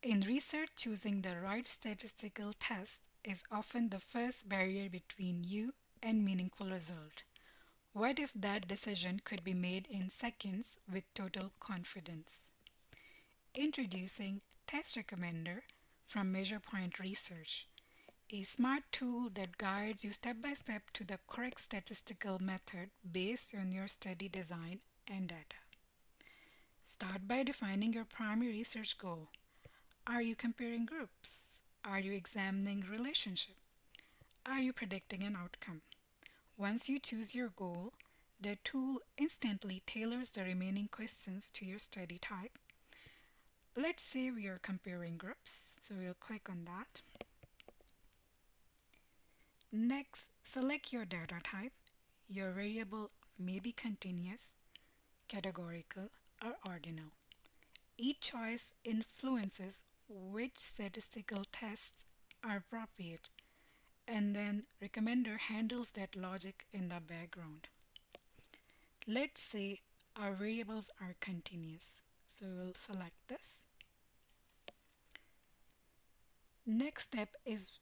In research, choosing the right statistical test is often the first barrier between you and meaningful result. What if that decision could be made in seconds with total confidence? Introducing Test Recommender from MeasurePoint Research, a smart tool that guides you step by step to the correct statistical method based on your study design and data. Start by defining your primary research goal. Are you comparing groups? Are you examining relationship? Are you predicting an outcome? Once you choose your goal, the tool instantly tailors the remaining questions to your study type. Let's say we are comparing groups, so we'll click on that. Next, select your data type. Your variable may be continuous, categorical, or ordinal. Each choice influences which statistical tests are appropriate, and then Recommender handles that logic in the background. Let's say our variables are continuous, so we'll select this. Next step is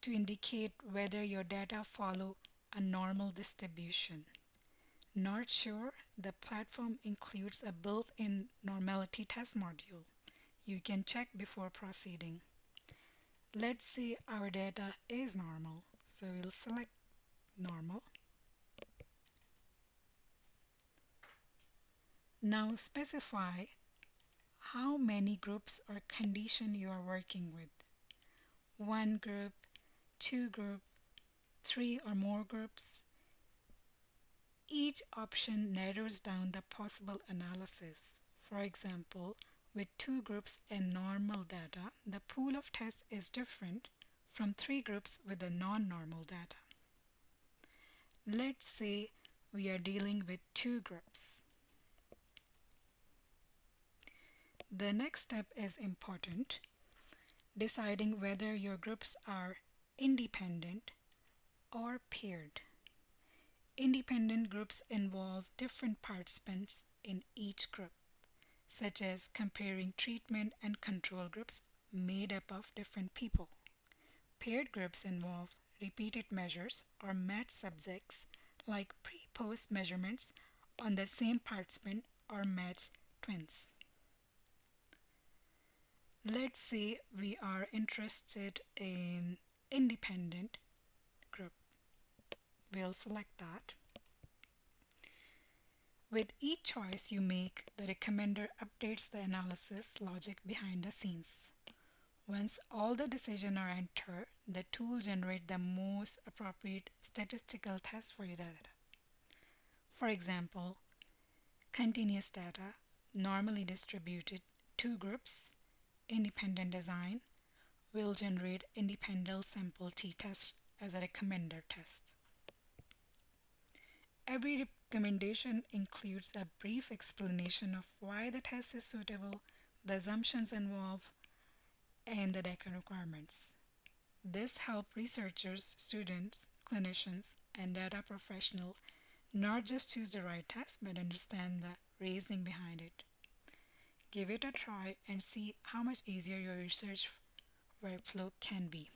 to indicate whether your data follow a normal distribution. Not sure? The platform includes a built-in normality test module. You can check before proceeding. Let's say our data is normal, so we'll select normal. Now specify how many groups or condition you are working with. One group, two group, three or more groups. Each option narrows down the possible analysis. For example, with two groups and normal data, the pool of tests is different from three groups with the non-normal data. Let's say we are dealing with two groups. The next step is important, deciding whether your groups are independent or paired. Independent groups involve different participants in each group, such as comparing treatment and control groups made up of different people. Paired groups involve repeated measures or matched subjects like pre-post measurements on the same participant or matched twins. Let's say we are interested in independent group. We'll select that. With each choice you make, the recommender updates the analysis logic behind the scenes. Once all the decisions are entered, the tool generates the most appropriate statistical test for your data. For example, continuous data, normally distributed, two groups, independent design, will generate independent sample t-test as a recommender test. Every recommendation includes a brief explanation of why the test is suitable, the assumptions involved, and the data requirements. This helps researchers, students, clinicians, and data professionals not just choose the right test but understand the reasoning behind it. Give it a try and see how much easier your research workflow can be.